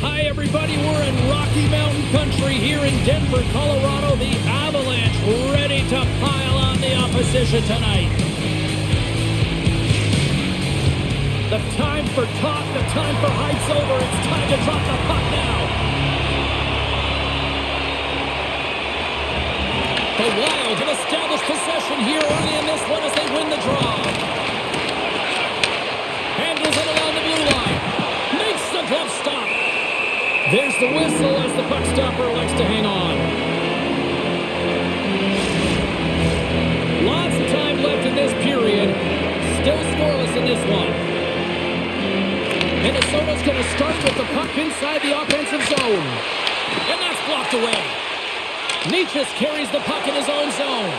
Hi, everybody. We're in Rocky Mountain Country here in Denver, Colorado. The Avalanche ready to pile on the opposition tonight. The time for talk, the time for hype's over. It's time to drop the puck now. The Wild have established possession here early in this one as they win the draw. Handles it along the blue line. Makes the glove stop. There's the whistle as the puck stopper likes to hang on. Lots of time left in this period. Still scoreless in this one. Minnesota's going to start with the puck inside the offensive zone. And that's blocked away. Nietzsche carries the puck in his own zone.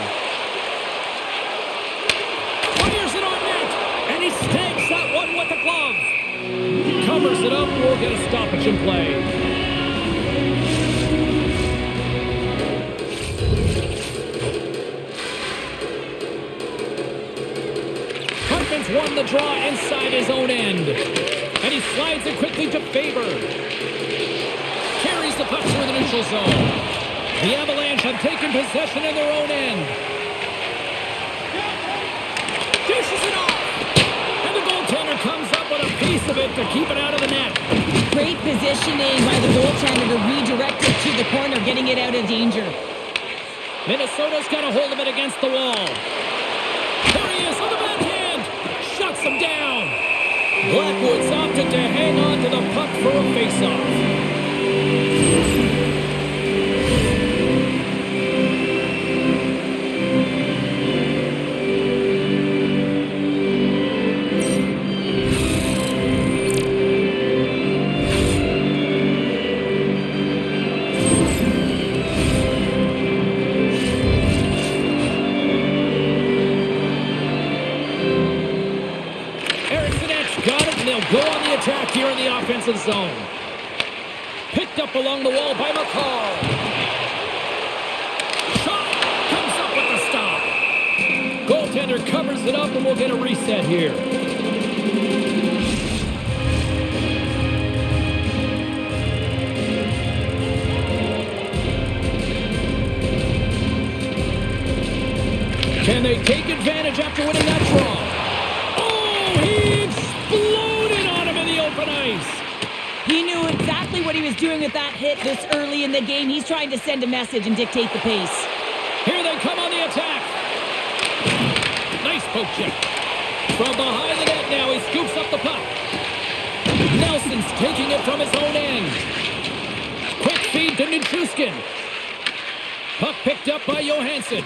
Fires it on net. And he snags that one with the glove. He covers it up. We'll get a stoppage in play. Hartman's won the draw inside his own end. And he slides it quickly to Faber. Carries the puck through the neutral zone. The Avalanche have taken possession in their own end. Dishes it off. And the goaltender comes up with a piece of it to keep it out of the net. Great positioning by the goaltender to redirect it to the corner, getting it out of danger. Minnesota's got a hold of it against the wall. There he is on the backhand. Shuts him down. Blackwood's opted to hang on to the puck for a face-off. Go on the attack here in the offensive zone. Picked up along the wall by McCall. Shot comes up with the stop. Goaltender covers it up and we'll get a reset here. Can they take advantage after winning that draw? Oh, he exploded on him in the open ice. He knew exactly what he was doing with that hit this early in the game. He's trying to send a message and dictate the pace. Here they come on the attack. Nice poke check. From behind the net now, he scoops up the puck. Nelson's taking it from his own end. Quick feed to Nichushkin. Puck picked up by Johansson.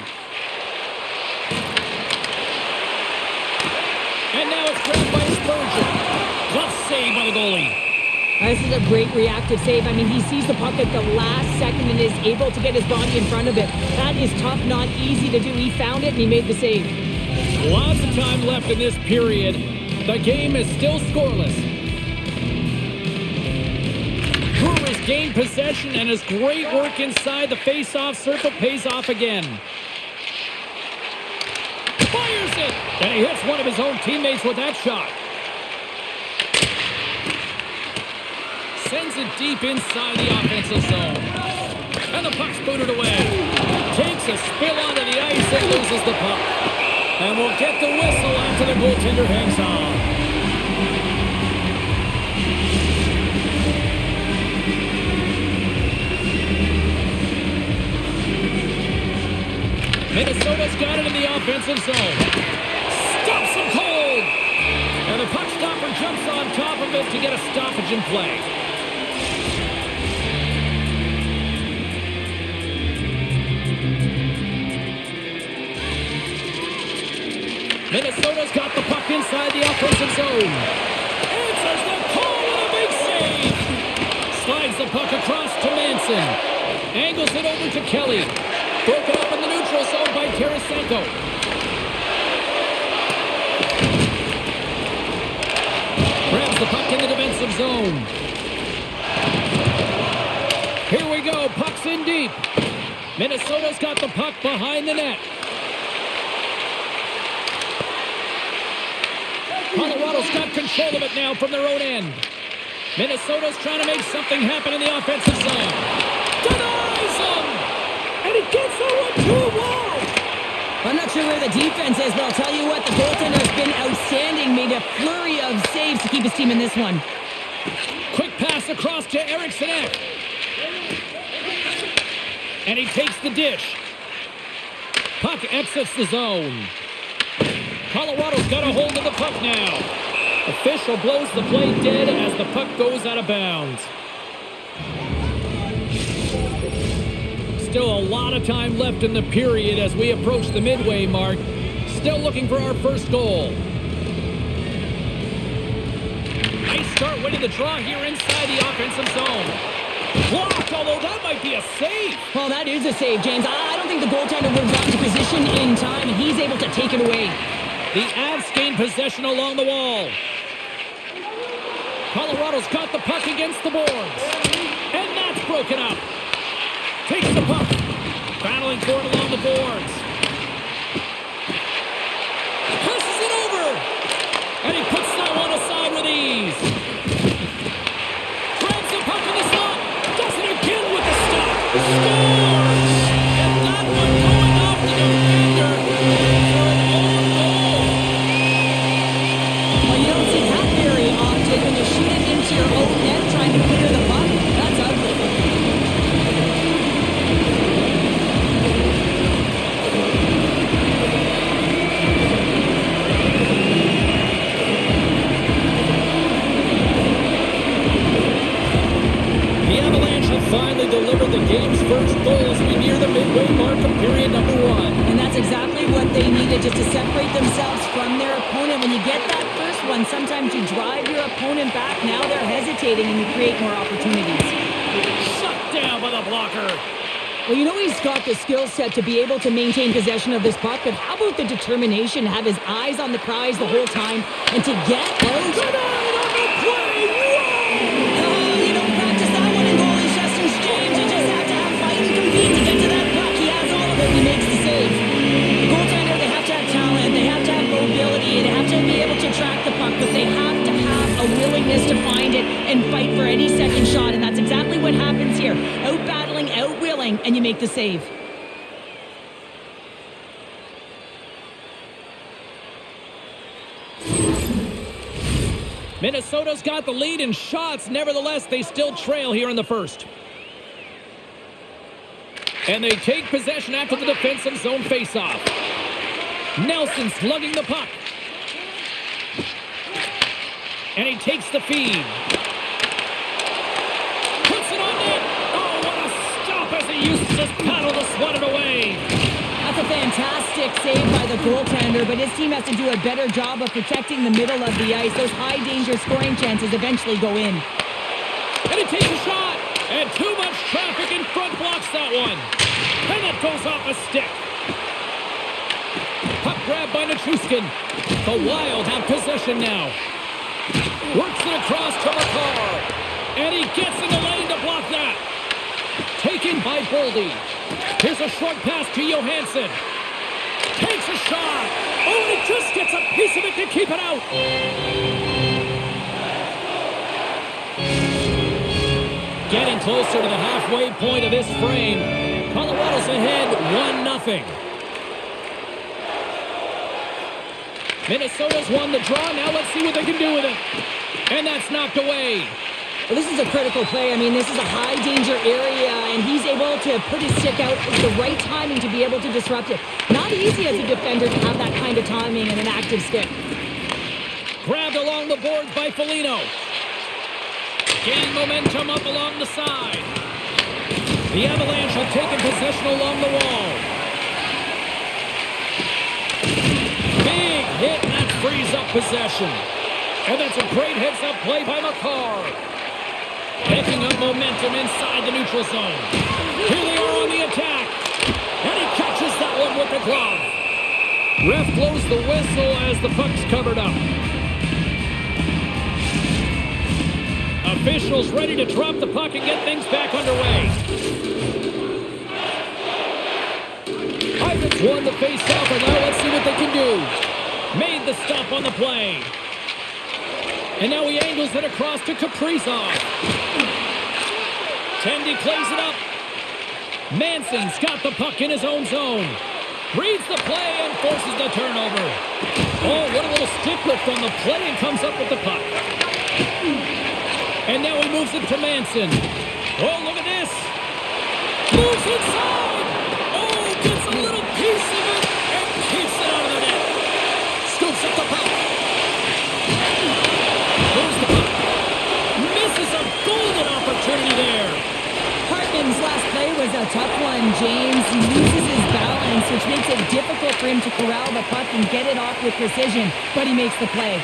And now it's grabbed by Spurgeon. Glove save by the goalie. This is a great reactive save. I mean, he sees the puck at the last second and is able to get his body in front of it. That is tough, not easy to do. He found it and he made the save. Lots of time left in this period. The game is still scoreless. Brewers gained possession and his great work inside the face-off circle pays off again. Fires it! And he hits one of his own teammates with that shot. Sends it deep inside the offensive zone. And the puck's booted away. Takes a spill onto the ice and loses the puck. And we'll get the whistle after the goaltender hangs on. Minnesota's got it in the offensive zone. Stops him cold. And the puck stopper jumps on top of it to get a stoppage in play. Minnesota's got the puck inside the offensive zone. Answers the call with a big save. Slides the puck across to Manson. Angles it over to Kelly. Broken up in the neutral zone by Tarasenko. Grabs the puck in the defensive zone. Here we go. Puck's in deep. Minnesota's got the puck behind the net. Colorado's got control of it now from their own end. Minnesota's trying to make something happen in the offensive zone. Denies him! And he gets that one to a wall! I'm not sure where the defense is, but I'll tell you what, the goaltender's been outstanding. Made a flurry of saves to keep his team in this one. Quick pass across to Eriksson. And he takes the dish. Puck exits the zone. Colorado's got a hold of the puck now. Official blows the play dead as the puck goes out of bounds. Still a lot of time left in the period as we approach the midway mark. Still looking for our first goal. Nice start winning the draw here inside the offensive zone. Blocked, although that might be a save. Well, that is a save, James. I don't think the goaltender would have gotten to position in time, and he's able to take it away. The Avs gain possession along the wall. Colorado's got the puck against the boards. And that's broken up. Takes the puck. Battling for it along the boards. Passes it over. And he puts that one aside with ease. Grabs the puck in the slot. Does it again with the stop. Scores! And that one going off the defender for an own goal. Well, you don't see that very often when you shoot it into your own net trying to clear the puck. That's ugly. The Avalanche have finally delivered the game's first goal as we near the midway mark of period number 1. And that's exactly what they needed, just to separate themselves from their opponent. When you get that first one, sometimes you drive your opponent back. Now they're hesitating and you create more opportunities. Shut down by the blocker. Well, you know he's got the skill set to be able to maintain possession of this puck, but how about the determination to have his eyes on the prize the whole time and to get out? Denied on the play. Whoa! Oh, you don't practice that one in goalie sessions, James. You just have to have fight and compete to get to that puck. He has all of it. He makes the save. The goaltender, they have to have talent. They have to have mobility. They have to be able to track the puck, but they have to have a willingness to find it and fight for any second shot, and that's exactly what happens here. Out-battling, out-willing, and you make the save. Minnesota's got the lead in shots. Nevertheless, they still trail here in the first. And they take possession after the defensive zone faceoff. Nelson slugging the puck. And he takes the feed. Puts it on net. Oh, what a stop as he uses his paddle to swat it away. That's a fantastic save by the goaltender, but his team has to do a better job of protecting the middle of the ice. Those high-danger scoring chances eventually go in. And he takes a shot. And too much traffic in front blocks that one. And it goes off a stick. Puck grab by Nichushkin. The Wild have possession now. Works it across to McCarr. And he gets in the lane to block that. Taken by Boldy. Here's a short pass to Johansson. Takes a shot. Oh, and he just gets a piece of it to keep it out. Getting closer to the halfway point of this frame. Colorado's ahead 1-0. Minnesota's won the draw. Now let's see what they can do with it. And that's knocked away. Well, this is a critical play. I mean, this is a high-danger area, and he's able to put his stick out at the right timing to be able to disrupt it. Not easy as a defender to have that kind of timing and an active stick. Grabbed along the boards by Foligno. Gain momentum up along the side. The Avalanche have taken possession along the wall. Big hit, and that frees up possession. And that's a great heads-up play by McCarr. Picking up momentum inside the neutral zone. Here they are on the attack. And he catches that one with the glove. Ref blows the whistle as the puck's covered up. Officials ready to drop the puck and get things back underway. Pirates won the face-off, and now let's see what they can do. Made the stop on the play. And now he angles it across to Kaprizov. Tendy plays it up. Manson's got the puck in his own zone. Reads the play and forces the turnover. Oh, what a little stick lift on the play and comes up with the puck. And now he moves it to Manson. Oh, look at this. Moves inside. Oh, gets a little piece of it and keeps it out of the net. Scoops up the puck. Moves the puck. Misses a golden opportunity there. Hartman's last play was a tough one, James. He loses his balance, which makes it difficult for him to corral the puck and get it off with precision, but he makes the play.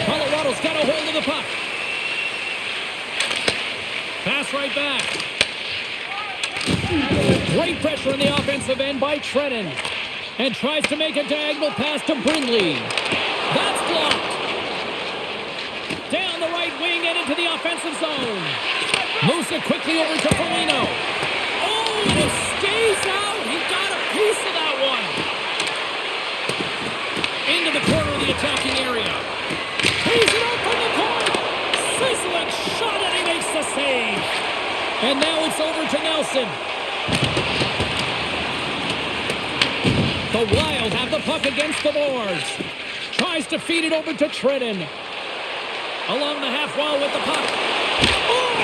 Colorado's got a hold of the puck. Pass right back. Great pressure in the offensive end by Trennan. And tries to make a diagonal pass to Brindley. That's blocked. Down the right wing and into the offensive zone. Moves it quickly over to Foligno. Oh, and it stays out. He got a piece of that one. Into the corner of the attacking area. He's it up from the point. Sizzling shot and he makes the save. And now it's over to Nelson. The Wild have the puck against the boards. Tries to feed it over to Trennan. Along the half wall with the puck. Oh,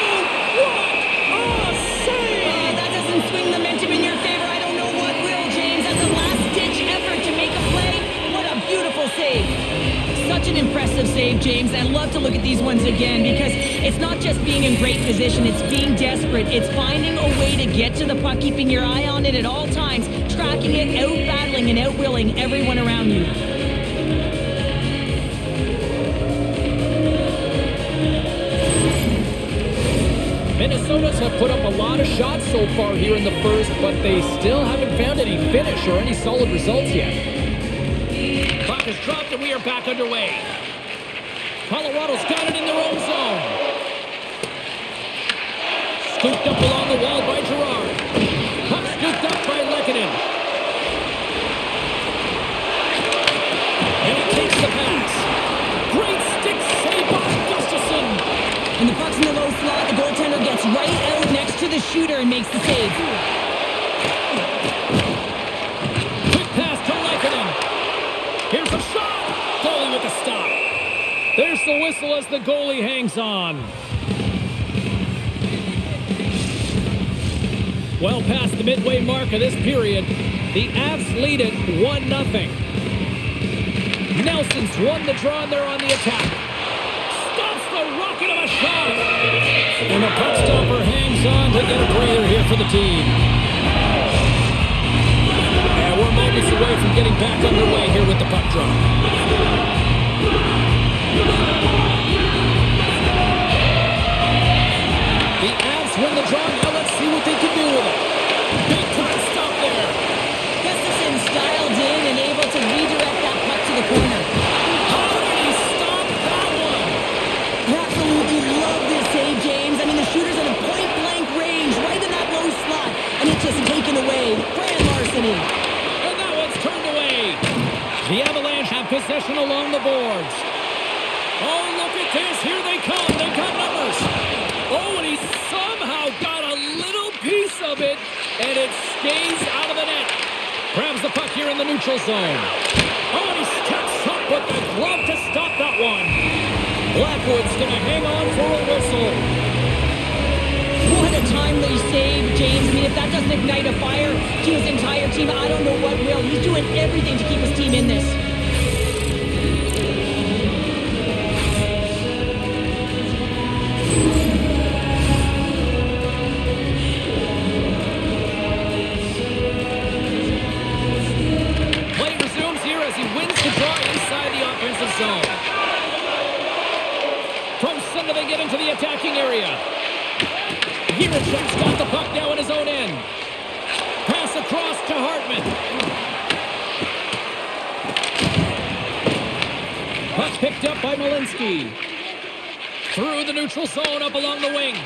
what a save! That doesn't swing the momentum in your favor. I don't know what will, James. That's a last-ditch effort to make a play. What a beautiful save. Such an impressive save, James. I love to look at these ones again because it's not just being in great position. It's being desperate. It's finding a way to get to the puck, keeping your eye on it at all times, tracking it, out-battling and out-willing everyone around you. Minnesota's have put up a lot of shots so far here in the first, but they still haven't found any finish or any solid results yet. Puck is dropped and we are back underway. Colorado's got it in their own zone. Scooped up along the wall by Girard. Puck scooped up by Lehkonen. And he takes the pass. Great stick save by Gustafsson. And the puck's in the low slot. The goaltender gets right out next to the shooter and makes the save. Quick pass to Lehkonen. Here's a shot. Goalie with the stop. There's the whistle as the goalie hangs on. Well past the midway mark of this period, the Avs lead it 1-0. Nelson's won the draw and they're on the attack. Stops the rocket of a shot. And the puck stopper hangs on to get a breather here for the team. And we're moments away from getting back underway here with the puck drop. The Avs win the draw. Now let's see what they can do with it. Big time stop there. Gustafsson dialed in and able to redirect that puck to the corner. How did he stop that one? Absolutely love this save, James. I mean, the shooter's in a point-blank range right in that low slot. And it's just taken away. Grand larceny. And that one's turned away. The Avalanche have possession along the boards. Oh, look at this. Here they come. They've got numbers. Oh, and he somehow got a little piece of it, and it stays out of the net. Grabs the puck here in the neutral zone. Oh, and he steps up with the glove to stop that one. Blackwood's going to hang on for a whistle. What a timely save, James. I mean, if that doesn't ignite a fire to his entire team, I don't know what will. He's doing everything to keep his team in this. Zone. From center they get into the attacking area. Jiricek's got the puck now in his own end. Pass across to Hartman. Puck picked up by Malinsky. Through the neutral zone up along the wing.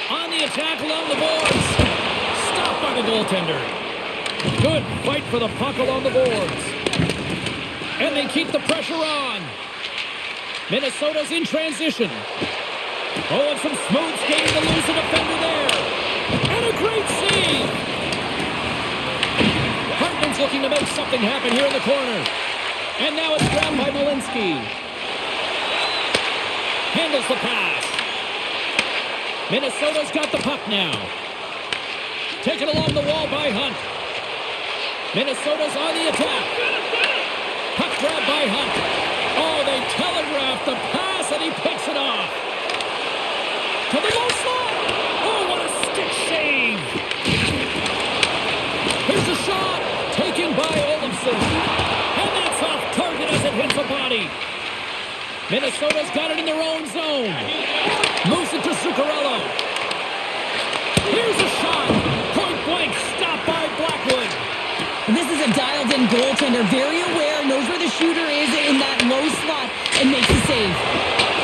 On the attack along the boards. Stopped by the goaltender. Good fight for the puck along the boards. And they keep the pressure on. Minnesota's in transition. Oh, and some smooth skating to lose a defender there. And a great save. Hartman's looking to make something happen here in the corner. And now it's grabbed by Malinsky. Handles the pass. Minnesota's got the puck now. Taken along the wall by Hunt. Minnesota's on the attack. Puck grab by Hunt. Oh, they telegraphed the pass and he picks it off. To the low slot. Oh, what a stick save. Here's a shot. Taken by Olofsson. And that's off target as it hits the body. Minnesota's got it in their own zone. Moves it to Zuccarello. Here's a shot. Point blank. Stopped by Blackwood. This is a dialed-in goaltender. Very aware. Knows where the shooter is in that low slot. And makes the save.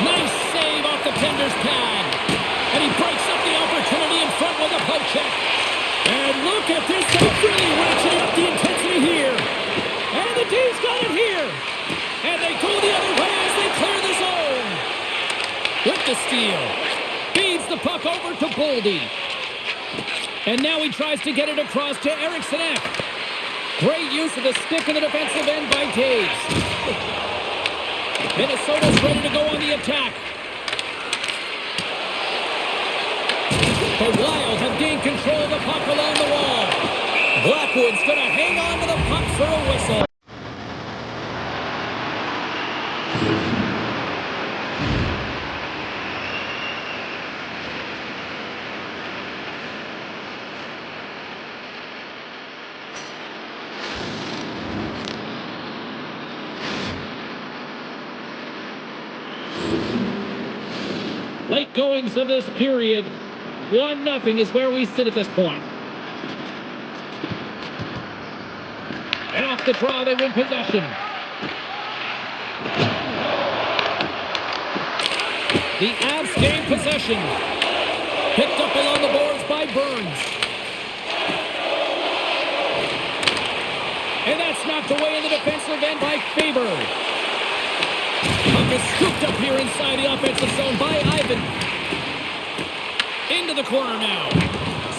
Nice save off the tender's pad. And he breaks up the opportunity in front with a poke check. And look at this. They're really ratcheting up the intensity here. And the D's got it here. And they go the other way as they clear the zone. With the steal. Feeds the puck over to Boldy. And now he tries to get it across to Eriksson Ek. Great use of the stick in the defensive end by Taves. Minnesota's ready to go on the attack. The Wild have gained control of the puck along the wall. Blackwood's going to hang on to the puck for a whistle. Late goings of this period. 1-0 is where we sit at this point. And off the draw, they win possession. The Avs gain possession. Picked up along the boards by Burns. And that's knocked away in the defensive end by Faber. Puck is scooped up here inside the offensive zone by Ivan. Into the corner now.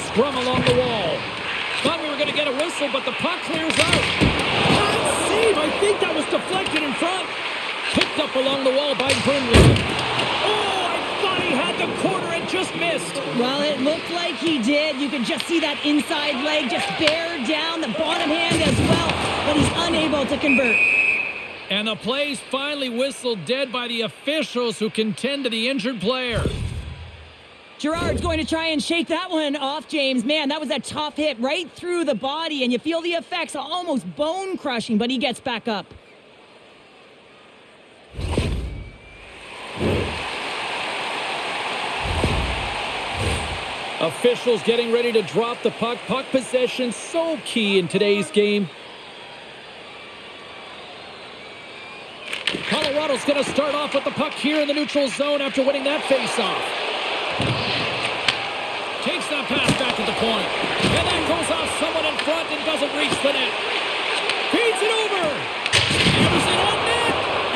Scrum along the wall. Thought we were going to get a whistle, but the puck clears out. Nice save. I think that was deflected in front. Picked up along the wall by Burnley. Oh, I thought he had the corner and just missed. Well, it looked like he did. You could just see that inside leg just bear down, the bottom hand as well, but he's unable to convert. And the play's finally whistled dead by the officials who can tend to the injured player. Gerard's going to try and shake that one off, James. Man, that was a tough hit right through the body, and you feel the effects, almost bone-crushing, but he gets back up. Officials getting ready to drop the puck. Puck possession so key in today's game. Colorado's going to start off with the puck here in the neutral zone after winning that faceoff. Takes that pass back at the point. And that goes off someone in front and doesn't reach the net. Feeds it over. Hammers it on net.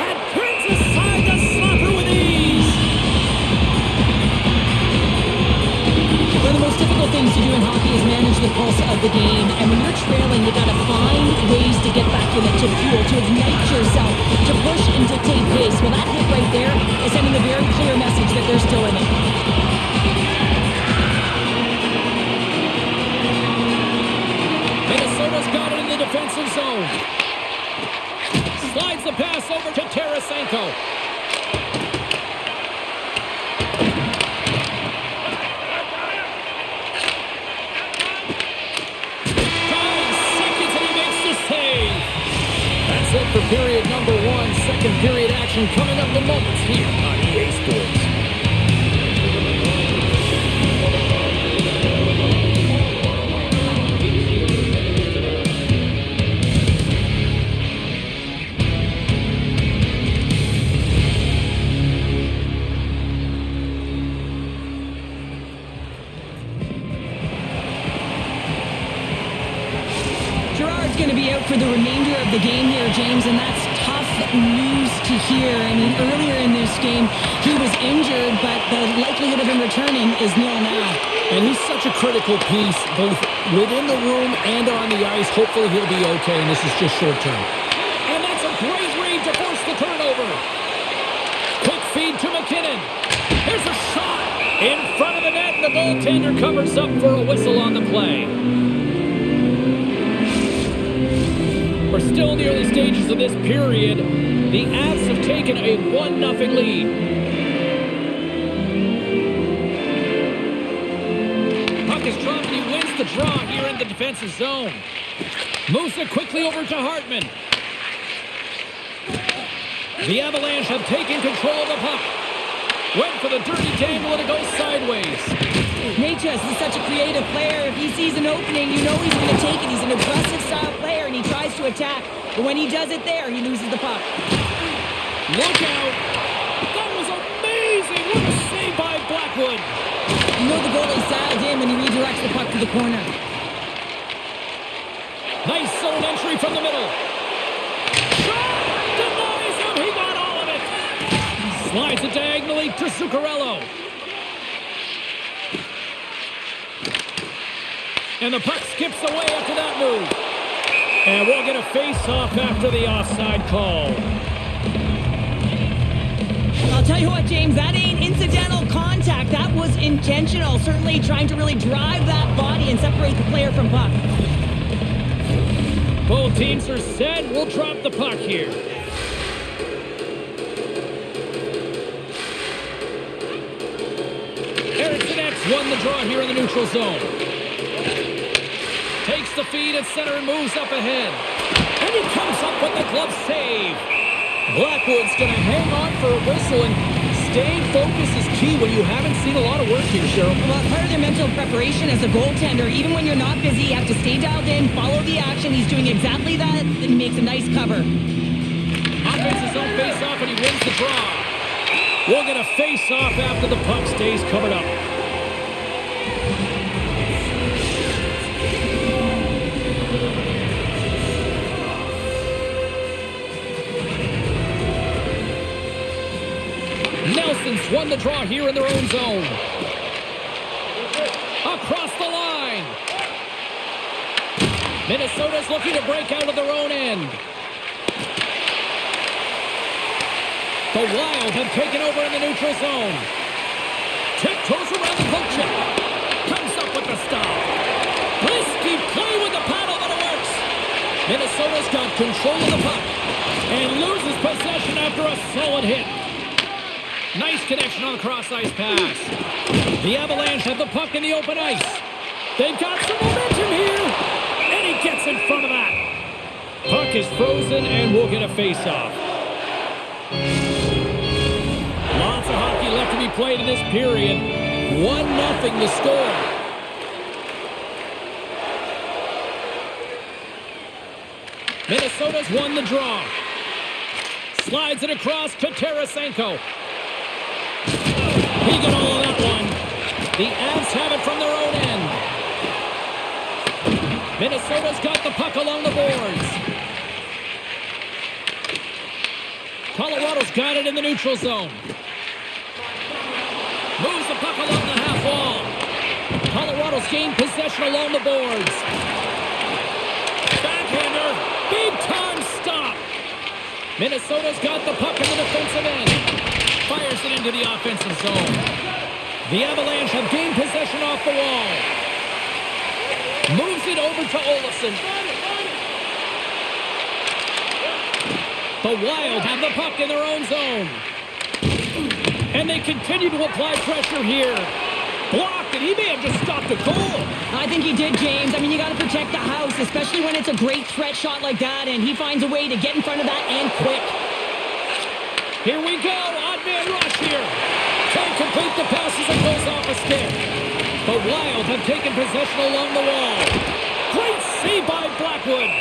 And brings aside the slapper with ease. One of the most difficult things to do in hockey is manage the pulse of the game. And when you're trailing, you got to find ways to get back in it, to fuel, to ignite yourself, to push and dictate pace. Well, that hit right there is sending a very clear message that they're still in it. Minnesota's got it in the defensive zone. Slides the pass over to Tarasenko. That's it for period number 1. Second period action coming up in moments here on EA Sports. Going to be out for the remainder of the game here, James, and that's tough news to hear. I mean, earlier in this game, he was injured, but the likelihood of him returning is nil now. And he's such a critical piece, both within the room and on the ice. Hopefully he'll be okay, and this is just short term. And that's a great read to force the turnover. Quick feed to McKinnon. Here's a shot in front of the net, and the goaltender covers up for a whistle on the play. We're still in the early stages of this period. The Avs have taken a 1-0 lead. Puck is dropped, and he wins the draw here in the defensive zone. Moves it quickly over to Hartman. The Avalanche have taken control of the puck. Went for the dirty dangle, and it goes sideways. Natchez is such a creative player. If he sees an opening, you know he's going to take it. He's an aggressive style player, and he tries to attack. But when he does it there, he loses the puck. Look out! That was amazing! What a save by Blackwood! You know the goalie's dialed in when he redirects the puck to the corner. Nice zone entry from the middle. Shot! Denies him! He got all of it! Slides it diagonally to Zuccarello. And the puck skips away after that move. And we'll get a face-off after the offside call. I'll tell you what, James, that ain't incidental contact. That was intentional. Certainly trying to really drive that body and separate the player from puck. Both teams are set. We'll drop the puck here. Eriksson X won the draw here in the neutral zone. Takes the feed at center and moves up ahead. And he comes up with the glove save. Blackwood's going to hang on for a whistle, and staying focused is key when you haven't seen a lot of work here, Cheryl. Well, part of their mental preparation as a goaltender, even when you're not busy, you have to stay dialed in, follow the action. He's doing exactly that, and he makes a nice cover. Offense's own face-off, and he wins the draw. We'll get a face-off after the puck stays covered up. Nelson's won the draw here in their own zone. Across the line. Minnesota's looking to break out of their own end. The Wild have taken over in the neutral zone. Tiptoes around the poke check. Comes up with the stop. Risky play with the paddle, but it works. Minnesota's got control of the puck and loses possession after a solid hit. Nice connection on the cross-ice pass. The Avalanche have the puck in the open ice. They've got some momentum here. And he gets in front of that. Puck is frozen, and we'll get a face-off. Lots of hockey left to be played in this period. 1-0 the score. Minnesota's won the draw. Slides it across to Tarasenko. He got all of that one. The Avs have it from their own end. Minnesota's got the puck along the boards. Colorado's got it in the neutral zone. Moves the puck along the half wall. Colorado's gained possession along the boards. Backhander. Big time stop. Minnesota's got the puck in the defensive end. Fires it into the offensive zone. The Avalanche have gained possession off the wall. Moves it over to Olofsson. The Wild have the puck in their own zone. And they continue to apply pressure here. Blocked, and he may have just stopped a goal. I think he did, James. I mean, you got to protect the house, especially when it's a great threat shot like that, and he finds a way to get in front of that and quick. Here we go. Odd man rush here. Can't complete the passes and goes off a stick. The Wild have taken possession along the wall. Great save by Blackwood.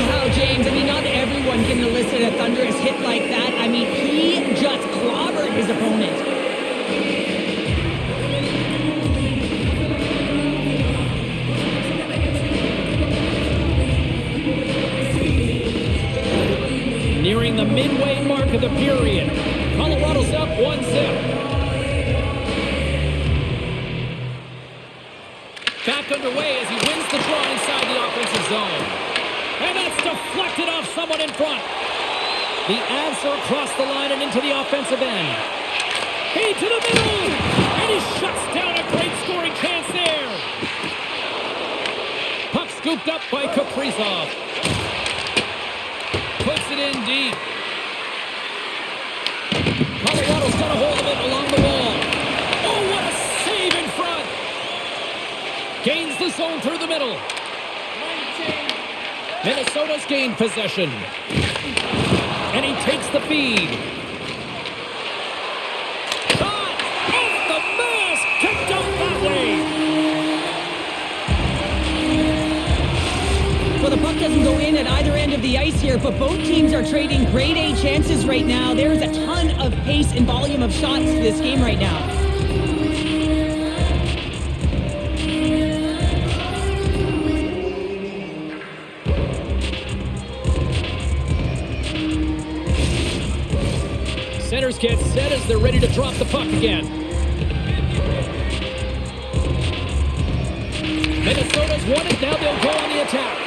Wow, James, I mean, not everyone can elicit a thunderous hit like that. I mean, he just clobbered his opponent. in the midway mark of the period. Colorado's up 1-0. Back underway as he wins the draw inside the offensive zone. And that's deflected off someone in front. The Avs are across the line and into the offensive end. He to the middle! And he shuts down a great scoring chance there. Puck scooped up by Kaprizov. Puts it in deep. Colorado's got a hold of it along the wall. Oh, what a save in front! Gains the zone through the middle. Minnesota's gained possession. And he takes the feed. Shot! Off the mask! Kicked out that way! Well, the puck doesn't go in at either end of the ice here, but both teams are trading grade A chances right now. There's a ton of pace and volume of shots to this game right now. Centers get set as they're ready to drop the puck again. Minnesota's won it. Now they'll go on the attack.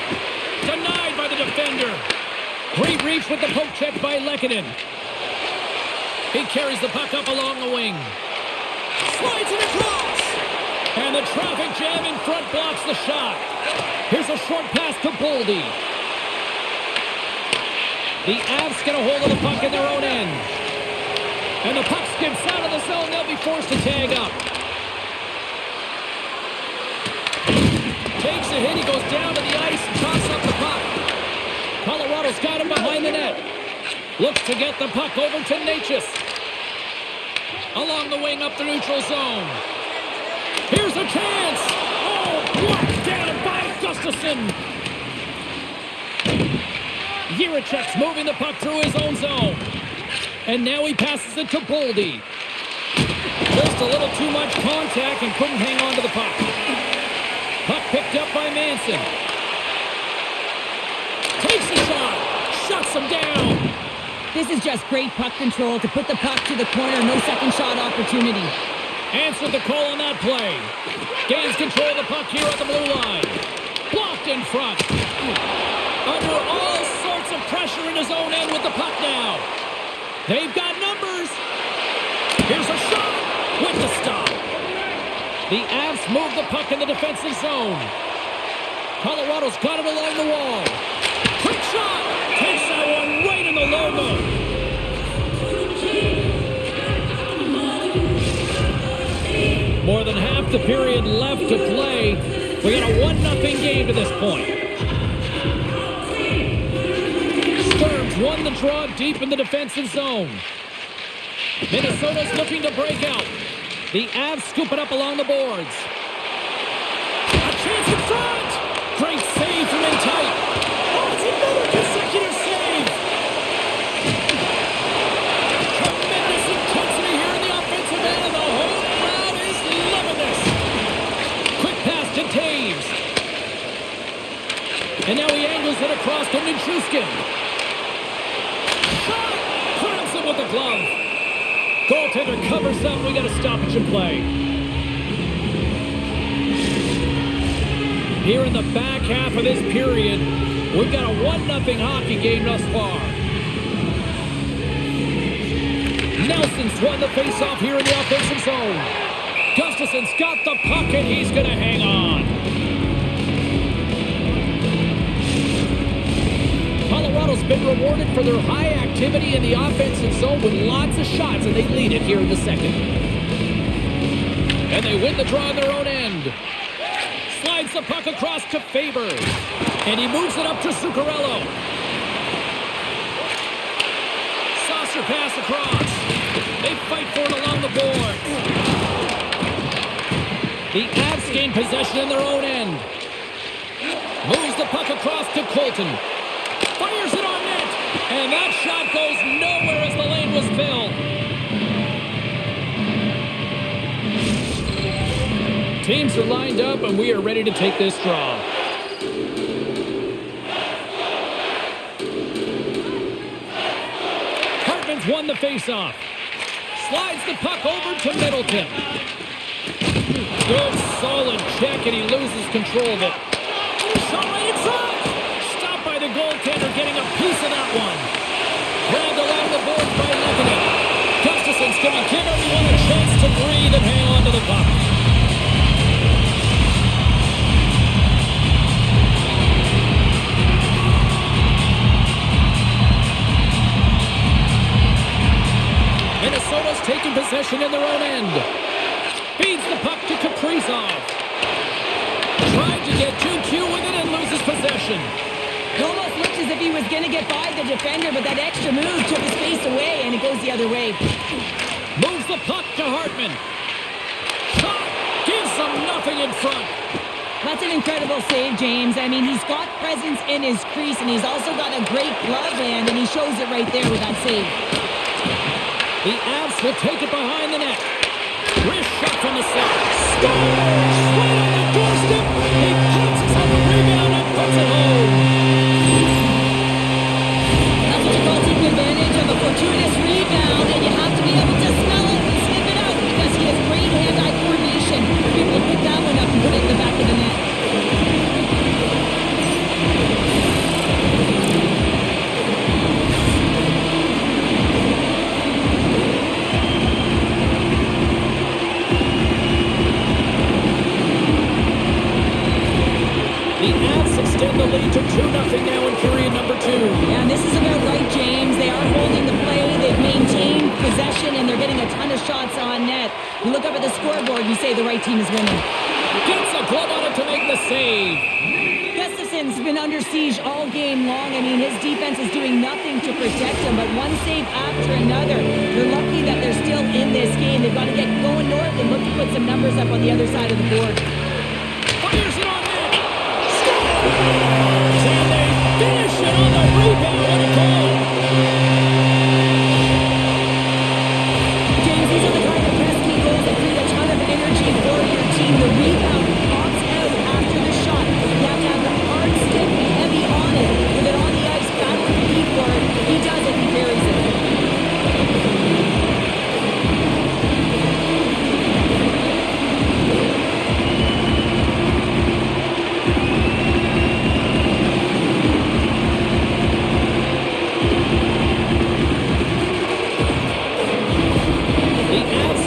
Denied by the defender. Great reach with the poke check by Lehkonen. He carries the puck up along the wing. Slides it across. And the traffic jam in front blocks the shot. Here's a short pass to Boldy. The Avs get a hold of the puck in their own end. And the puck skips out of the zone. They'll be forced to tag up. Takes a hit. He goes down to the ice and tosses up the puck. Colorado's got him behind the net. Looks to get the puck over to Natchez. Along the wing up the neutral zone. Here's a chance. Oh, blocked down by Gustafsson. Jiricek's moving the puck through his own zone. And now he passes it to Boldy. Just a little too much contact and couldn't hang on to the puck. Puck picked up by Manson. Takes a shot. Shuts him down. This is just great puck control to put the puck to the corner. No second shot opportunity. Answered the call on that play. Gains control of the puck here at the blue line. Blocked in front. Under all sorts of pressure in his own end with the puck now. They've got numbers. Here's a shot with the stop. The Avs move the puck in the defensive zone. Colorado's got it along the wall. Quick shot. Takes that one right in the logo. More than half the period left to play. We got a 1-0 game to this point. Sturms won the draw deep in the defensive zone. Minnesota's looking to break out. The Avs scoop it up along the boards. A chance in front! Great save from in tight. Oh, it's another consecutive save! Tremendous intensity here in the offensive end, and the whole crowd is loving this. Quick pass to Taves. And now he angles it across to Nichushkin. Shot! Grabs him with the glove. Goaltender covers up. We got a stoppage in play. Here in the back half of this period, we've got a 1-0 hockey game thus far. Nelson's won the faceoff here in the offensive zone. Gustafsson's got the puck and he's going to hang on. Colorado's been rewarded for their high activity in the offensive zone with lots of shots, and they lead it here in the second. And they win the draw on their own end. Slides the puck across to Faber. And he moves it up to Zuccarello. Saucer pass across. They fight for it along the boards. The Avs gain possession in their own end. Moves the puck across to Colton. Fires it on net. And that shot goes nowhere as the lane was filled. Teams are lined up, and we are ready to take this draw. Bruins won the faceoff. Slides the puck over to Middleton. Good, solid check, and he loses control of it. Shot right in front. Stopped by the goaltender, getting a piece of that one. Grabbed along the board by Levinen. Gustafson's going to give everyone a chance to breathe and hang on to the puck. Minnesota's taking possession in their own end. Feeds the puck to Kaprizov. Tried to get 2Q with it and loses possession. It almost looked as if he was going to get by the defender, but that extra move took his face away, and it goes the other way. Moves the puck to Hartman. Shot! Gives them nothing in front. That's an incredible save, James. I mean, he's got presence in his crease, and he's also got a great glove hand, and he shows it right there with that save. The Avs will take it behind the net. Wrist shot from the side. Scores! Right on the doorstep. He pounces on the rebound and puts it home. That's what you call taking advantage of a fortuitous rebound, and you have to be able to smell it and sniff it out because he has great hand-eye coordination. Be able to pick that one up and put it in the back of the net. The Avs extend the lead to 2-0 now in period number 2. Yeah, and this is about right, James. They are holding the play. They've maintained possession, and they're getting a ton of shots on net. You look up at the scoreboard, you say the right team is winning. Gets a glove on it to make the save. Gustafson's been under siege all game long. I mean, his defense is doing nothing to protect him, but one save after another. They're lucky that they're still in this game. They've got to get going north and look to put some numbers up on the other side of the board. Fires it on net. Scores! And they finish it on the rebound. What a goal! James, these are the kind of pesky goals that create a ton of energy for your team. The rebound pops out after the shot. You have to have the hard stick heavy on it. With it on the ice, battling the deep for it. He does it, he carries it.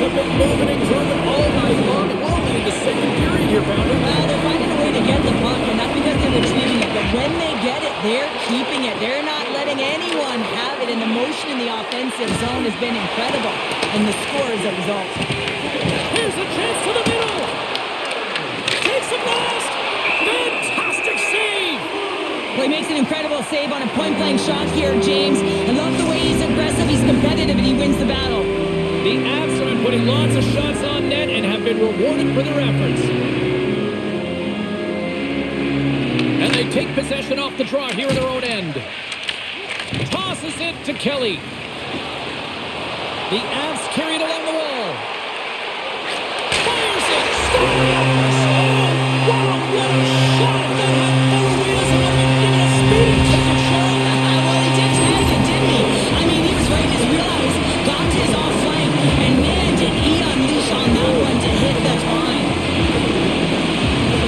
Have been moving and grooving all night long. We're only in the second period here, Pounder. Well, they're finding a way to get the puck, and that's because they're retrieving it. But when they get it, they're keeping it. They're not letting anyone have it, and the motion in the offensive zone has been incredible. And the score is a result. Here's a chance to the middle. Takes the blast. Fantastic save. Well, he makes an incredible save on a point-blank shot here, James. I love the way he's aggressive, he's competitive, and he wins the battle. The Avs have been putting lots of shots on net and have been rewarded for their efforts. And they take possession off the draw here in their own end. Tosses it to Kelly. The Avs carry it along the wall. Fires it! Scores! Oh, wow, what a shot! If that had 4 wheels, it would have been given a speeding ticket, Sean. Well, he did tag it, didn't he? I mean, he was right in his wheelhouse, got to his off flank, and man, did he unleash on that one to hit the time.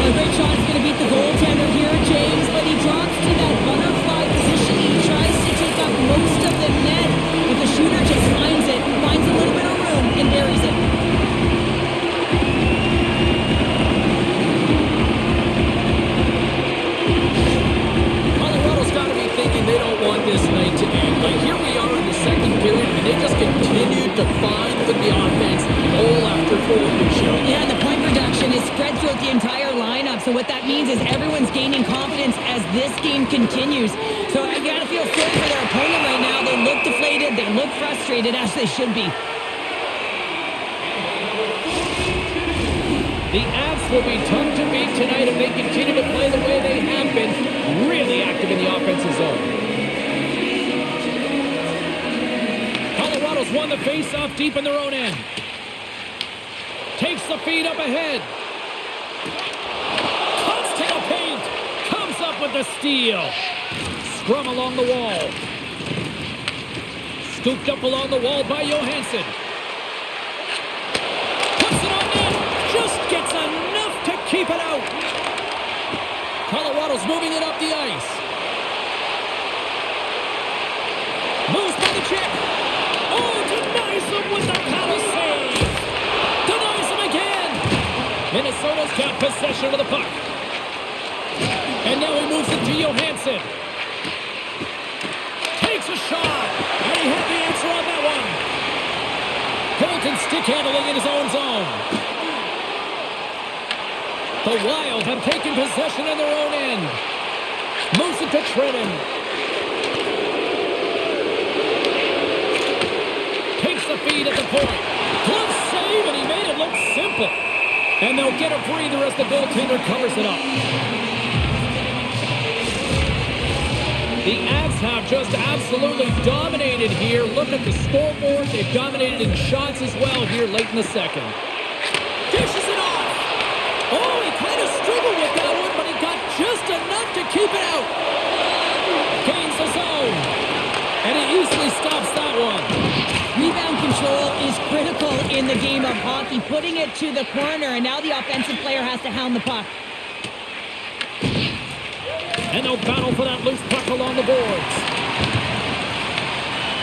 A great shot is going to beat the goaltender here, James, but he drops to that butterfly position. He tries to take up most of the net, but the shooter just finds it, finds a little bit of room, and buries it. Colorado's got to be thinking they don't want this night to end. But here we are in the second period, and they just continued to find the offense goal after goal. Yeah, the point production is spread throughout the entire lineup. So what that means is everyone's gaining confidence as this game continues. So I got to feel sorry for their opponent right now. They look deflated. They look frustrated, as they should be. The Avs will be tough to beat tonight if they continue to play the way they have been, really active in the offensive zone. Colorado's won the face-off deep in their own end. Takes the feed up ahead. Cuts to the paint. Comes up with the steal. Scrum along the wall. Scooped up along the wall by Johansson. Puts it on net. Just gets enough to keep it out. Colorado's moving it up the ice. Moves by the check. Oh, denies him with the power save. Denies him again. Minnesota's got possession of the puck. And now he moves it to Johansson. Takes a shot. And he had the answer on that one. Colton stick handling in his own zone. The Wild have taken possession in their own end. Moves it to Trenton. Takes the feed at the point. Glove save, and he made it look simple. And they'll get a breather as the goaltender covers it up. The Avs have just absolutely dominated here. Look at the scoreboard. They've dominated in shots as well here late in the second. Dishes it off. Oh, he kind of struggled with that one, but he got just enough to keep it out. Gains the zone. And he easily stops that one. Rebound control is critical in the game of hockey. Putting it to the corner, and now the offensive player has to hound the puck. And they'll battle for that loose puck along the boards.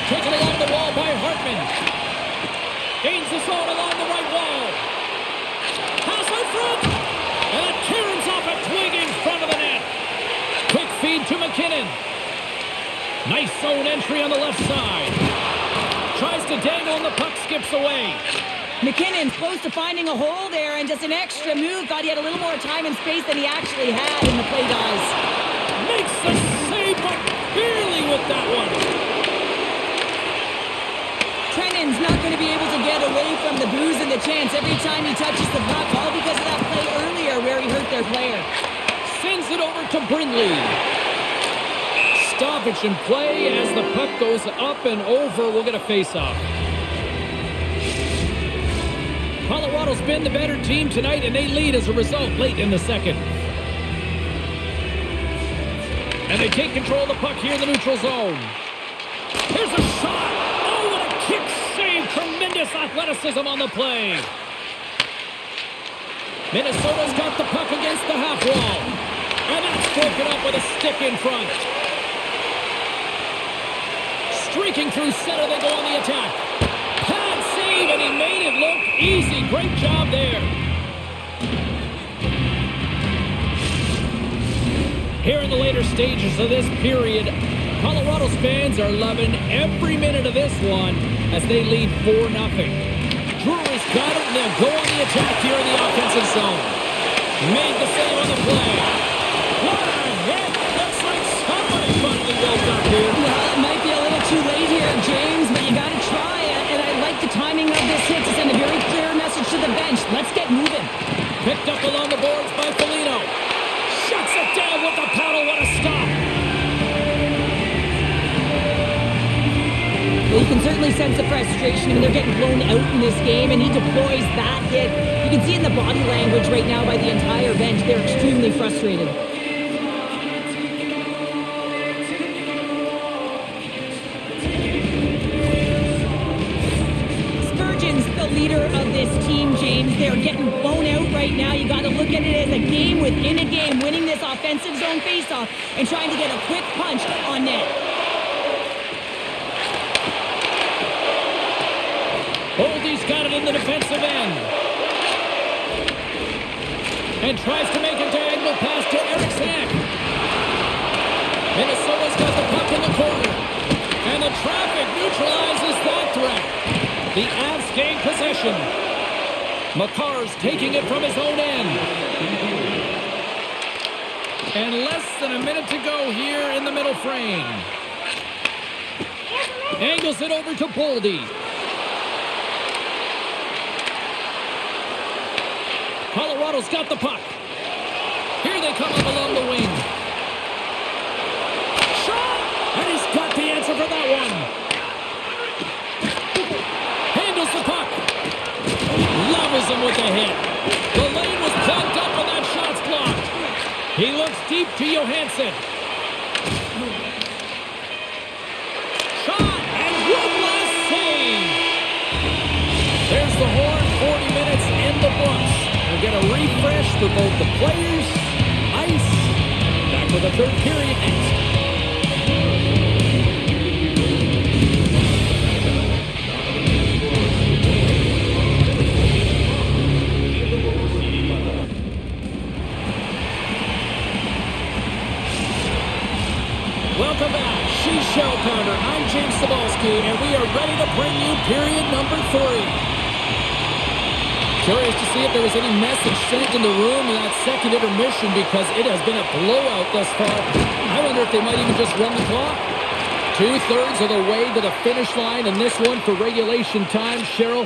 Taken along the wall by Hartman. Gains the zone along the right wall. Pass out front. And it turns off a twig in front of the net. Quick feed to McKinnon. Nice zone entry on the left side. Tries to dangle and the puck skips away. McKinnon's close to finding a hole there and just an extra move. Thought he had a little more time and space than he actually had in the play dies. Makes the save, but barely with that one. Trennan's not going to be able to get away from the booze and the chance every time he touches the puck, all because of that play earlier where he hurt their player. Sends it over to Brindley. Stoppage in play as the puck goes up and over. We'll get a face-off. Colorado's been the better team tonight, and they lead as a result late in the second. And they take control of the puck here in the neutral zone. Here's a shot. Oh, what a kick save. Tremendous athleticism on the play. Minnesota's got the puck against the half wall. And that's broken up with a stick in front. Streaking through center, they go on the attack. Pad save, and he made it look easy. Great job there. Here in the later stages of this period, Colorado's fans are loving every minute of this one as they lead 4-0. Drury's got it, and they'll go on the attack here in the offensive zone. Made the save on the play. What a hit! Looks like somebody finally woke up here. Well, it might be a little too late here, James, but you got to try it. And I like the timing of this hit to send a very clear message to the bench. Let's get moving. Picked up along the boards by Foligno. Shuts it down with the paddle. What a stop. Well, you can certainly sense the frustration. I mean, they're getting blown out in this game, and he deploys that hit. You can see in the body language right now by the entire bench. They're extremely frustrated. Spurgeon's the leader of this team, James. They're getting blown out right now. You got to look at it as a game within a game, winning this offensive zone faceoff and trying to get a quick punch on net. Boldy's got it in the defensive end. And tries to make a diagonal pass to Eriksson. Minnesota's got the puck in the corner. And the traffic neutralizes that threat. The Avs gain possession. Makar's taking it from his own end. And less than a minute to go here in the middle frame. Angles it over to Boldy. Colorado's got the puck. Here they come up along the wing. Shot! And he's got the answer for that one. Handles the puck. Levels him with the hit. The lane was plugged up and that shot's blocked. He looks deep to Johansson. Shot! And good line for both the players, ice. Back with the third period next. Welcome back. She's Shell Pounder. I'm James Cebulski, and we are ready to bring you period number 3. Curious to see if there was any message sent in the room in that second intermission because it has been a blowout thus far. I wonder if they might even just run the clock. 2/3 of the way to the finish line, and this one for regulation time. Cheryl,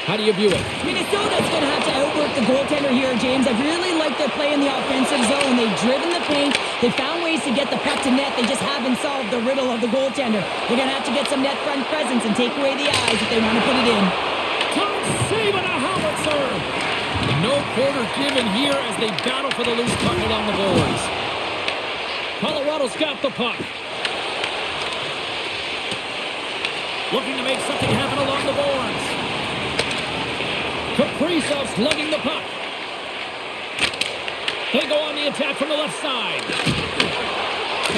how do you view it? Minnesota's going to have to outwork the goaltender here, James. I really like their play in the offensive zone. They've driven the paint. They found ways to get the puck to net. They just haven't solved the riddle of the goaltender. They're going to have to get some net front presence and take away the eyes if they want to put it in. Tom saving a howitzer. No quarter given here as they battle for the loose puck along the boards. Colorado's got the puck. Looking to make something happen along the boards. Kaprizov's lugging the puck. They go on the attack from the left side.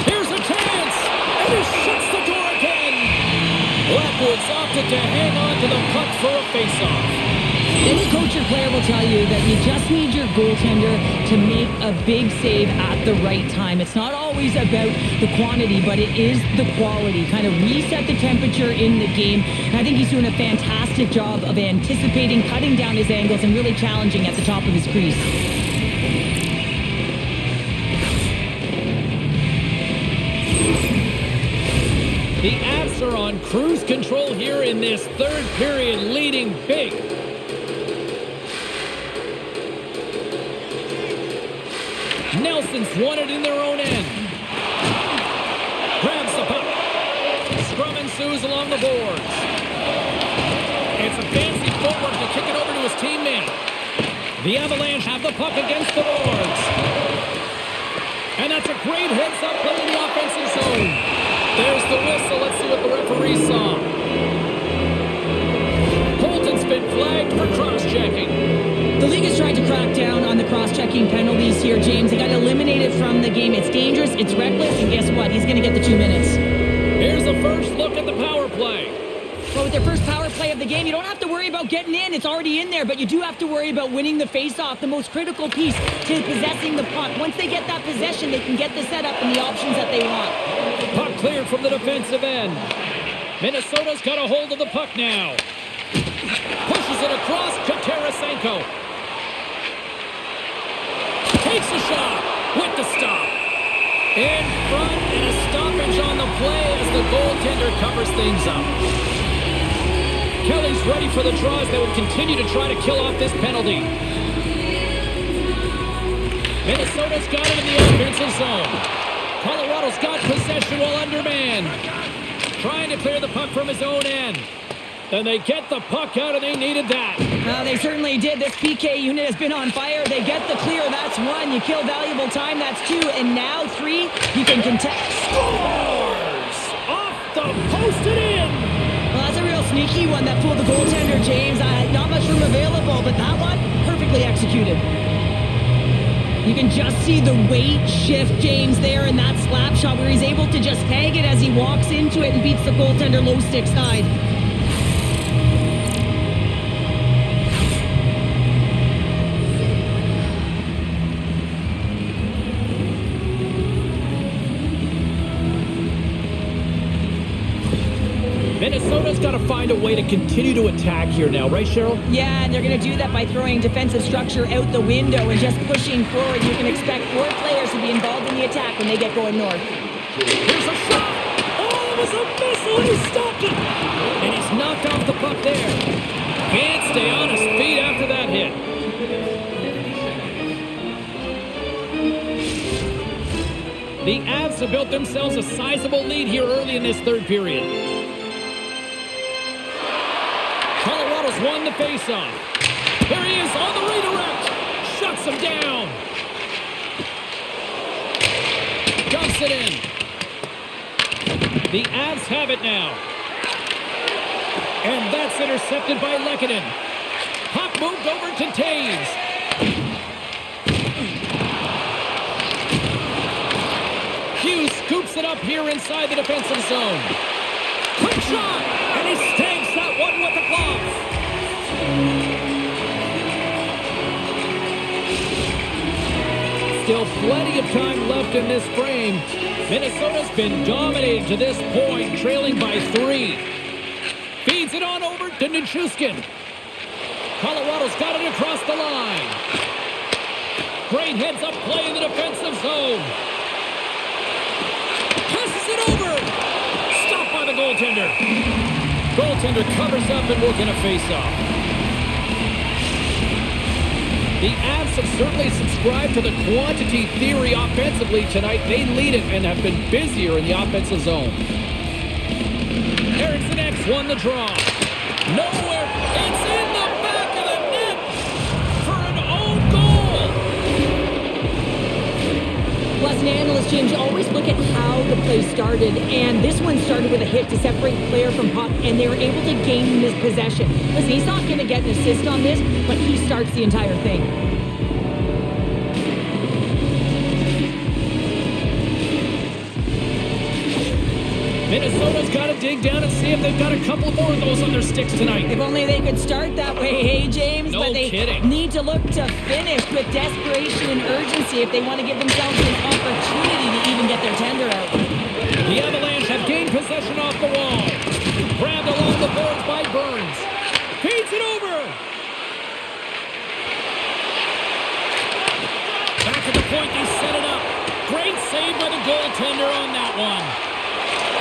Here's a chance, and he shuts the door again. Blackwoods opted to hang on to the puck for a face-off. Any coach or player will tell you that you just need your goaltender to make a big save at the right time. It's not always about the quantity, but it is the quality. Kind of reset the temperature in the game. And I think he's doing a fantastic job of anticipating, cutting down his angles, and really challenging at the top of his crease. The Avs are on cruise control here in this third period, leading big. Nelson's won it in their own end. Grabs the puck. Scrum ensues along the boards. It's a fancy footwork to kick it over to his teammate. The Avalanche have the puck against the boards. And that's a great heads-up play in the offensive zone. There's the whistle. Let's see what the referee saw. Colton's been flagged for cross-checking. The league is trying to crack down on the cross-checking penalties here, James. They got eliminated from the game. It's dangerous, it's reckless, and guess what? He's going to get the 2 minutes. Here's the first look at the power play. Well, with their first power play of the game, you don't have to worry about getting in. It's already in there, but you do have to worry about winning the face-off, the most critical piece to possessing the puck. Once they get that possession, they can get the setup and the options that they want. Puck cleared from the defensive end. Minnesota's got a hold of the puck now. Pushes it across to Tarasenko. Takes a shot with the stop. In front and a stoppage on the play as the goaltender covers things up. Kelly's ready for the draws that would continue to try to kill off this penalty. Minnesota's got it in the offensive zone. Colorado's got possession while undermanned. Trying to clear the puck from his own end. And they get the puck out, and they needed that. They certainly did. This PK unit has been on fire. They get the clear. That's 1. You kill valuable time. That's 2. And now 3. You can contest. Scores! Off the post and in! Well, that's a real sneaky one that fooled the goaltender, James. Not much room available, but that one, perfectly executed. You can just see the weight shift, James, there in that slap shot where he's able to just tag it as he walks into it and beats the goaltender low stick side. Minnesota's got to find a way to continue to attack here now, right, Cheryl? Yeah, and they're going to do that by throwing defensive structure out the window and just pushing forward. You can expect 4 players to be involved in the attack when they get going north. Here's a shot! Oh, it was a missile! He stopped it! And he's knocked off the puck there. Can't stay on his feet after that hit. The Avs have built themselves a sizable lead here early in this third period. Colorado's won the faceoff. There he is on the redirect. Shuts him down. Dumps it in. The Avs have it now. And that's intercepted by Lehkonen. Puck moved over to Taves. scoops it up here inside the defensive zone. Quick shot, and he stakes that one with the glove. Still plenty of time left in this frame. Minnesota's been dominating to this point, trailing by 3. Feeds it on over to Nichushkin. Colorado's got it across the line. Great heads-up play in the defensive zone. Passes it over. Stopped by the goaltender. Goaltender covers up and will get a face-off. The Avs have certainly subscribed to the quantity theory offensively tonight. They lead it and have been busier in the offensive zone. Eriksson X won the draw. Nowhere. It's in the back of the net for an own goal. Plus, an analyst, James, you always look at how the play started, and this one started with a hit to separate player from puck, and they were able to gain this possession. Listen, he's not going to get an assist on this, but he starts the entire thing. Minnesota's got to dig down and see if they've got a couple more of those on their sticks tonight. If only they could start that way, hey, James? No but they kidding. Need to look to finish with desperation and urgency if they want to give themselves an opportunity to even get their tender out. The Avalanche have gained possession off the wall. Grabbed along the boards by Burns. Feeds it over. Back at the point, they set it up. Great save by the goaltender on that one.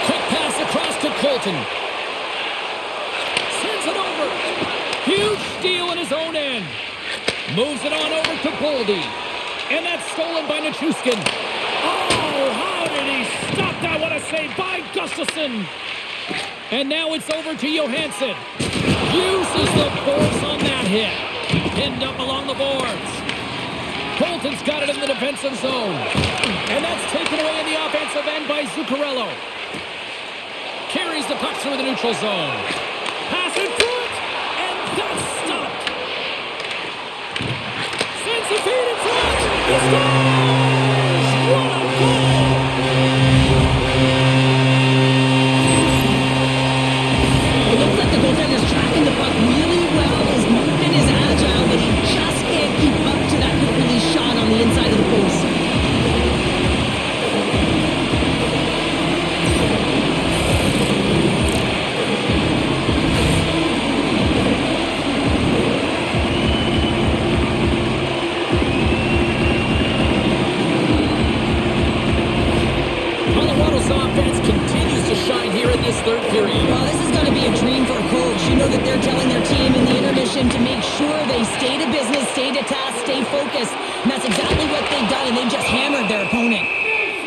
Quick pass across to Colton. Sends it over. Huge steal in his own end. Moves it on over to Boldy. And that's stolen by Nichushkin. Oh, how did he stop that? What a save by Gustafsson. And now it's over to Johansson. Uses the force on that hit. Pinned up along the boards. Colton's got it in the defensive zone. And that's taken away in the offensive end by Zuccarello. Carries the puck through the neutral zone. Pass in front, and that's stopped. Sends the feed in front. He scores! What a goal! It looks like the goaltender's tracking the puck really well. His movement is agile, but he just can't keep up to that quick release shot on the inside of the post. Offense continues to shine here in this third period. Well, this is going to be a dream for a coach. You know that they're telling their team in the intermission to make sure they stay to business, stay to task, stay focused. And that's exactly what they've done, and they've just hammered their opponent.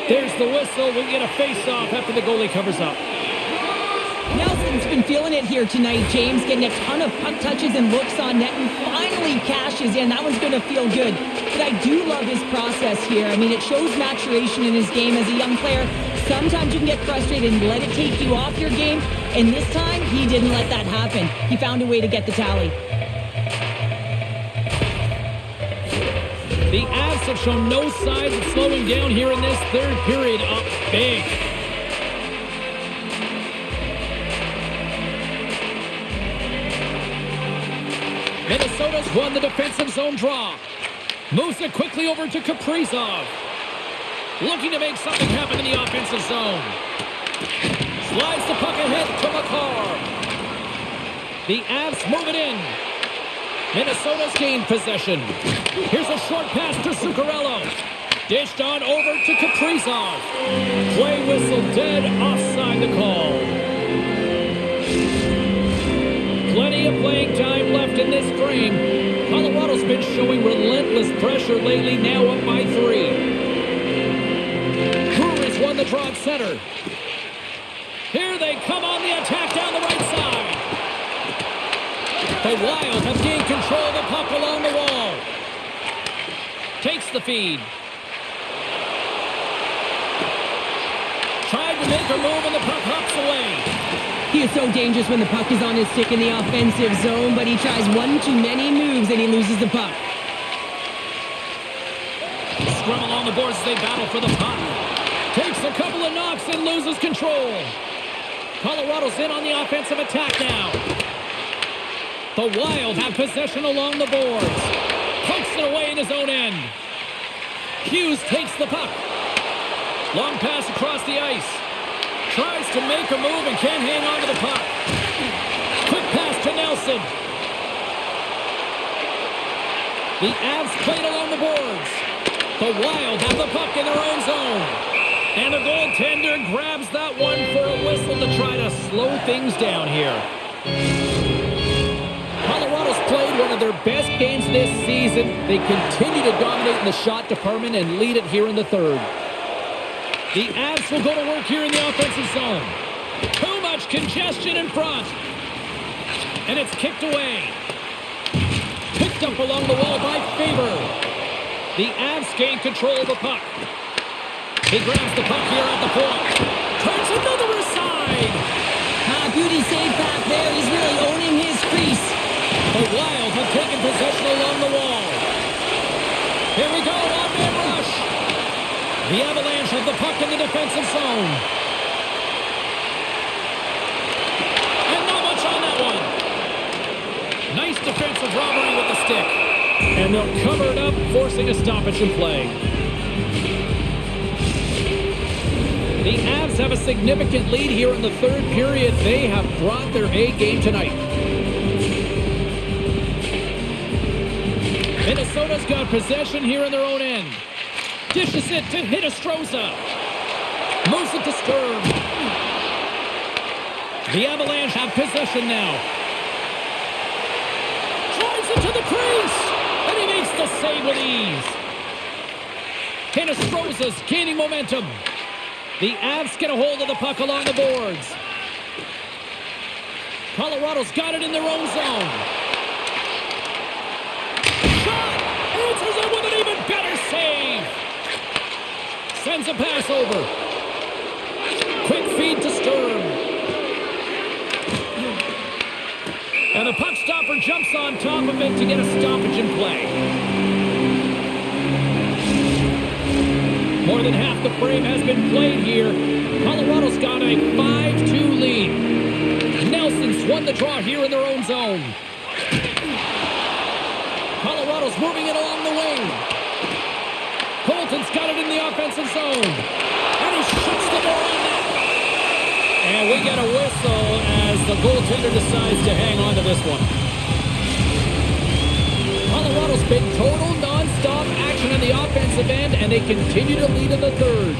There's the whistle. We get a face-off after the goalie covers up. Nelson's been feeling it here tonight, James, getting a ton of puck touches and looks on net, and finally cashes in. That one's going to feel good. But I do love his process here. I mean, it shows maturation in his game as a young player. Sometimes you can get frustrated and let it take you off your game, and this time, he didn't let that happen. He found a way to get the tally. The Avs have shown no signs of slowing down here in this third period, up big. Minnesota's won the defensive zone draw. Moves it quickly over to Kaprizov. Looking to make something happen in the offensive zone. Slides the puck ahead to McCarr. The Avs move it in. Minnesota's gained possession. Here's a short pass to Zuccarello. Dished on over to Kaprizov. Play whistle dead, offside the call. Plenty of playing time left in this frame. Colorado's been showing relentless pressure lately, now up by 3. Brewery's won the draw at center. Here they come on the attack down the right side. The Wild have gained control of the puck along the wall. Takes the feed. Tried to make a move and the puck hops away. He is so dangerous when the puck is on his stick in the offensive zone, but he tries one too many moves and he loses the puck. Scrum along the boards as they battle for the puck. Takes it couple of knocks and loses control. Colorado's in on the offensive attack now. The Wild have possession along the boards. Pokes it away in his own end. Hughes takes the puck. Long pass across the ice. Tries to make a move and can't hang on to the puck. Quick pass to Nelson. The Avs played along the boards. The Wild have the puck in their own zone. And the goaltender grabs that one for a whistle to try to slow things down here. Colorado's played one of their best games this season. They continue to dominate in the shot department and lead it here in the third. The Avs will go to work here in the offensive zone. Too much congestion in front. And it's kicked away. Picked up along the wall by Faber. The Avs gain control of the puck. He grabs the puck here at the point. Turns another aside. Beauty save back there. He's really owning his crease. The Wild have taken possession along the wall. Here we go, one-man rush. The Avalanche have the puck in the defensive zone. And not much on that one. Nice defensive robbery with the stick. And they'll cover it up, forcing a stoppage in play. The Avs have a significant lead here in the third period. They have brought their A game tonight. Minnesota's got possession here in their own end. Dishes it to Hinostroza. Moves it to Sturm. The Avalanche have possession now. Drives it to the crease. And he makes the save with ease. Hinostroza's gaining momentum. The Avs get a hold of the puck along the boards. Colorado's got it in their own zone. Shot! Answers it with an even better save. Sends a pass over. Quick feed to Sturm. And the puck stopper jumps on top of it to get a stoppage in play. More than half the frame has been played here. Colorado's got a 5-2 lead. Nelson's won the draw here in their own zone. Colorado's moving it along the wing. Colton's got it in the offensive zone. And he shuts the door on that. And we get a whistle as the goaltender decides to hang on to this one. Colorado's been total non-stop action on the offensive end, and they continue to lead in the third.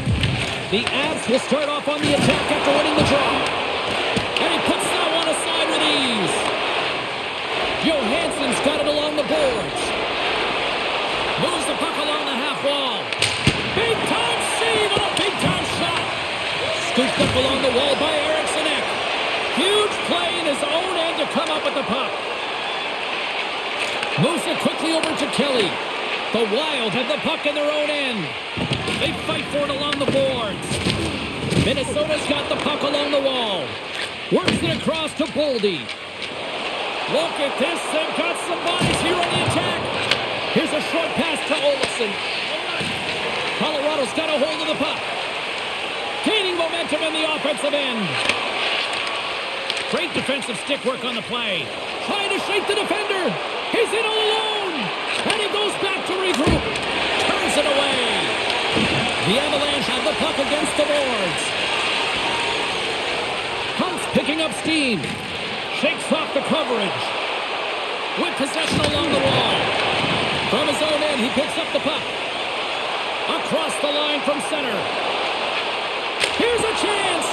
The Avs will start off on the attack after winning the draw. And he puts that one aside with ease. Johansson's got it along the boards. Moves the puck along the half wall. Big-time save on a big-time shot. Scooped up along the wall by Eriksson. Huge play in his own end to come up with the puck. Moves it quickly over to Kelly. The Wild have the puck in their own end. They fight for it along the boards. Minnesota's got the puck along the wall. Works it across to Boldy. Look at this. They've got some bodies here on the attack. Here's a short pass to Olofsson. Colorado's got a hold of the puck. Gaining momentum in the offensive end. Great defensive stick work on the play. Trying to shake the defender. He's in all alone. And he goes back to regroup. Turns it away. The Avalanche have the puck against the boards. Hunt's picking up steam. Shakes off the coverage. With possession along the wall. From his own end, he picks up the puck. Across the line from center. Here's a chance.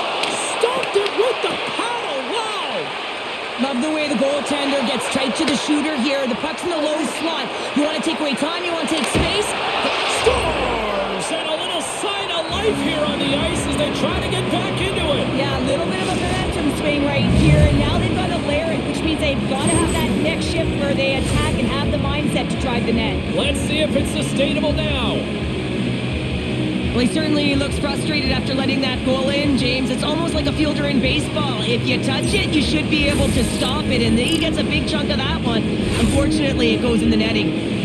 Stopped it with the paddle. Wow. Love the way the goaltender gets tight to the shooter here. The puck's in the low slot. You want to take away time? You want to take space? Scores! And a little sign of life here on the ice as they try to get back into it. Yeah, a little bit of a momentum swing right here. And now they've got to layer it, which means they've got to have that next shift where they attack and have the mindset to drive the net. Let's see if it's sustainable now. Well, he certainly looks frustrated after letting that goal in, James. It's almost like a fielder in baseball. If you touch it, you should be able to stop it, and he gets a big chunk of that one. Unfortunately, it goes in the netting.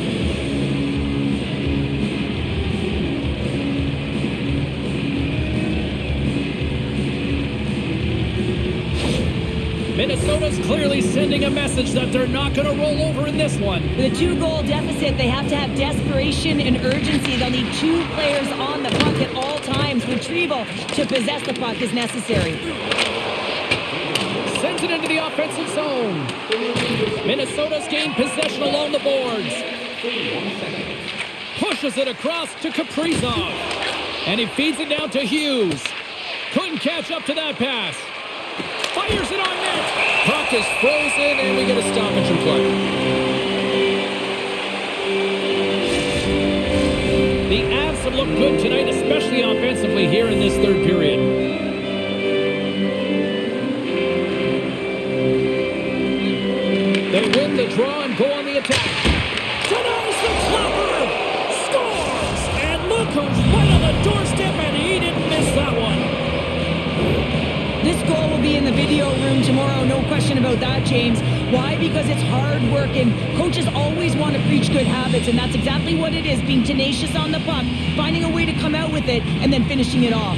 Minnesota's clearly sending a message that they're not going to roll over in this one. With a 2-goal deficit, they have to have desperation and urgency. They'll need 2 players on the puck at all times. Retrieval to possess the puck is necessary. Sends it into the offensive zone. Minnesota's gained possession along the boards. Pushes it across to Kaprizov. And he feeds it down to Hughes. Couldn't catch up to that pass. Fires it on net. Puck is frozen, and we get a stoppage in play. The Avs have looked good tonight, especially offensively here in this third period. They win the draw and go on the attack. Denies the clapper. Scores! And look who's right on the doorstep, and he didn't miss that one. This goal will be in the video room tomorrow, no question about that, James. Why? Because it's hard work, and coaches always want to preach good habits, and that's exactly what it is, being tenacious on the puck, finding a way to come out with it, and then finishing it off.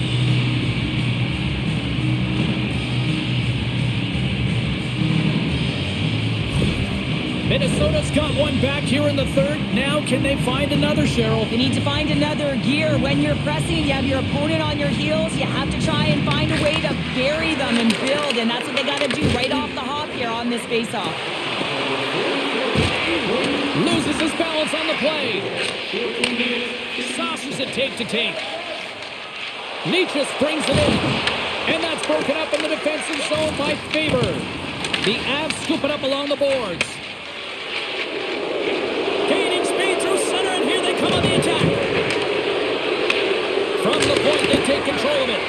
Minnesota's got one back here in the third. Now can they find another, Cheryl? You need to find another gear. When you're pressing, you have your opponent on your heels. You have to try and find a way to bury them and build, and that's what they got to do right off the hop here on this faceoff. Loses his balance on the play. Saucers it tape to tape. Nietzsche brings it in. And that's broken up in the defensive zone by Faber. The Avs scoop it up along the boards. Gaining speed through center, and here they come on the attack. From the point, they take control of it.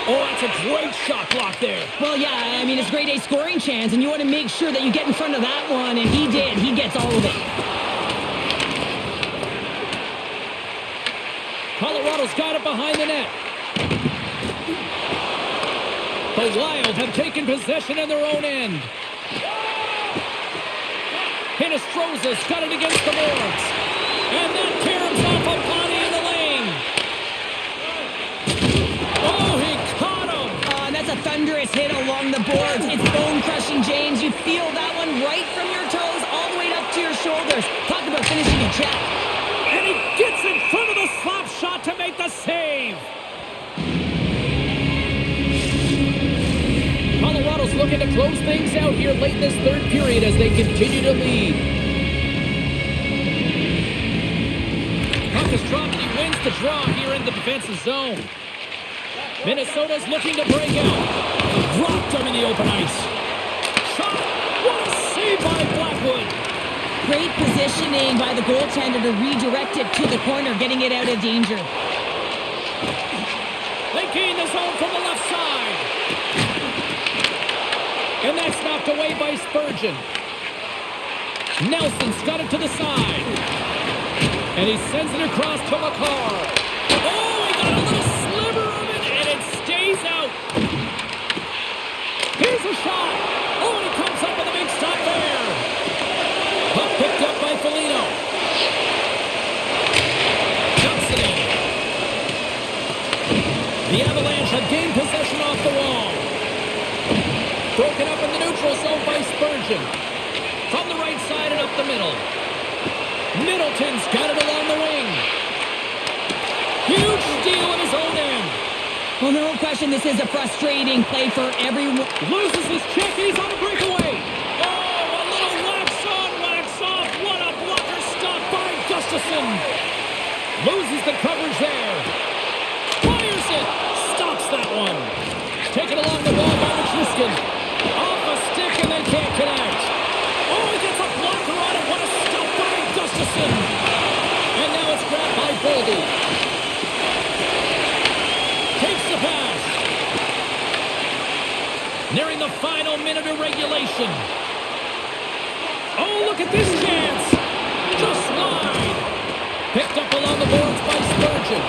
Oh, that's a great shot block there. Well, yeah, I mean, it's grade A scoring chance, and you want to make sure that you get in front of that one, and he did. He gets all of it. Colorado's got it behind the net. The Wild have taken possession in their own end. Hinostroza's got it against the boards. And that caroms off a body in the lane. Oh, he caught him. And that's a thunderous hit along the boards. It's bone-crushing, James. You feel that one right from your toes all the way up to your shoulders. Talk about finishing a check. And he gets in front of the slap shot to make the save. Colorado's looking to close things out here late in this third period as they continue to lead. Puck is dropped and he wins the draw here in the defensive zone. Minnesota's looking to break out. Dropped him in the open ice. Shot! What a save by Blackwood! Great positioning by the goaltender to redirect it to the corner, getting it out of danger. They gain the zone from the left side. And that's knocked away by Spurgeon. Nelson's got it to the side. And he sends it across to McCarr. Oh, he got a little sliver of it, and it stays out. Here's a shot. Oh, and he comes up with a big stop there. Puck picked up by Foligno. Dumps it in. The Avalanche have gained possession off the wall. Broken up in the neutral zone by Spurgeon. From the right side and up the middle. Middleton's got it along the wing. Huge steal in his own end. Well, no question, this is a frustrating play for everyone. Loses his check, he's on a breakaway. Oh, a little wax on, wax off. What a blocker stop by Gustafsson. Loses the coverage there. Fires it. Stops that one. Taken along the wall by Nichushkin. Off a stick and they can't connect. Oh, he gets a blocker on it. What a stop by Gustafsson. And now it's grabbed by Boldy. Takes the pass. Nearing the final minute of regulation. Oh, look at this chance. Just wide. Picked up along the boards by Spurgeon.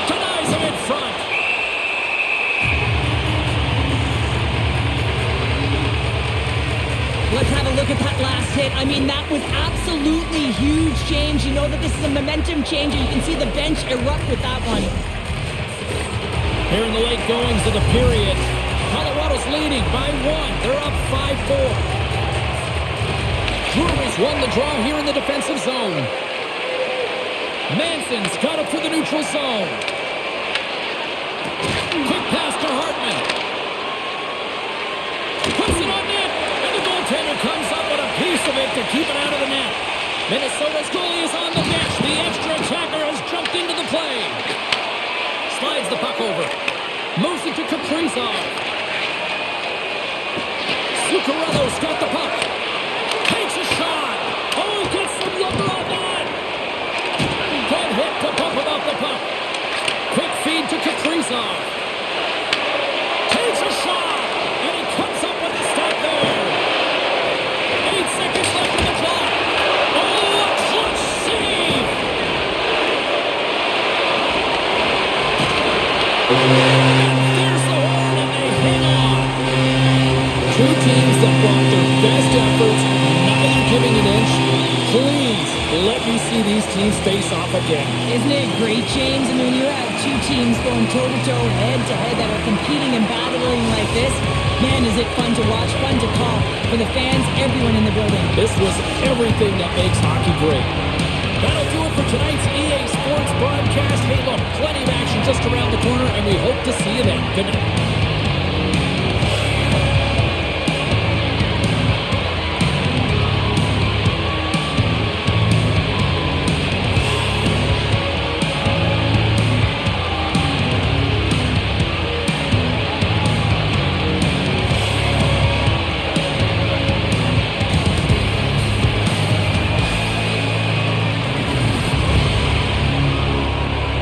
Denies him in front. Let's have a look at that last hit. I mean, that was absolutely huge, James. You know that this is a momentum changer. You can see the bench erupt with that one. Here in the late goings of the period, Colorado's leading by 1. They're up 5-4. Drury's won the draw here in the defensive zone. Manson's got it for the neutral zone. Quick pass to Hartman. Puts it on net. And the goaltender comes up with a piece of it to keep it out of the net. Minnesota's goalie is on the bench. The extra attacker has jumped into the play. Slides the puck over. Moves it to Kaprizov. Zuccarello's got the puck. Takes a shot. Oh, gets some lumber on that. Good hit to bump about the puck. Quick feed to Kaprizov. Takes a shot. And he comes up with a stop there. 8 seconds left in the clock. Oh, a clutch save. And there's the horn, and they hang on. Two teams that brought their best efforts, neither giving an inch. Please, let me see these teams face off again. Isn't it great, James? I mean, you have two teams going toe-to-toe, head-to-head that are competing and battling like this. Man, is it fun to watch, fun to call. For the fans, everyone in the building. This was everything that makes hockey great. That'll do it for tonight's EA Sports broadcast. Hey, look, plenty of action just around the corner, and we hope to see you then. Good night.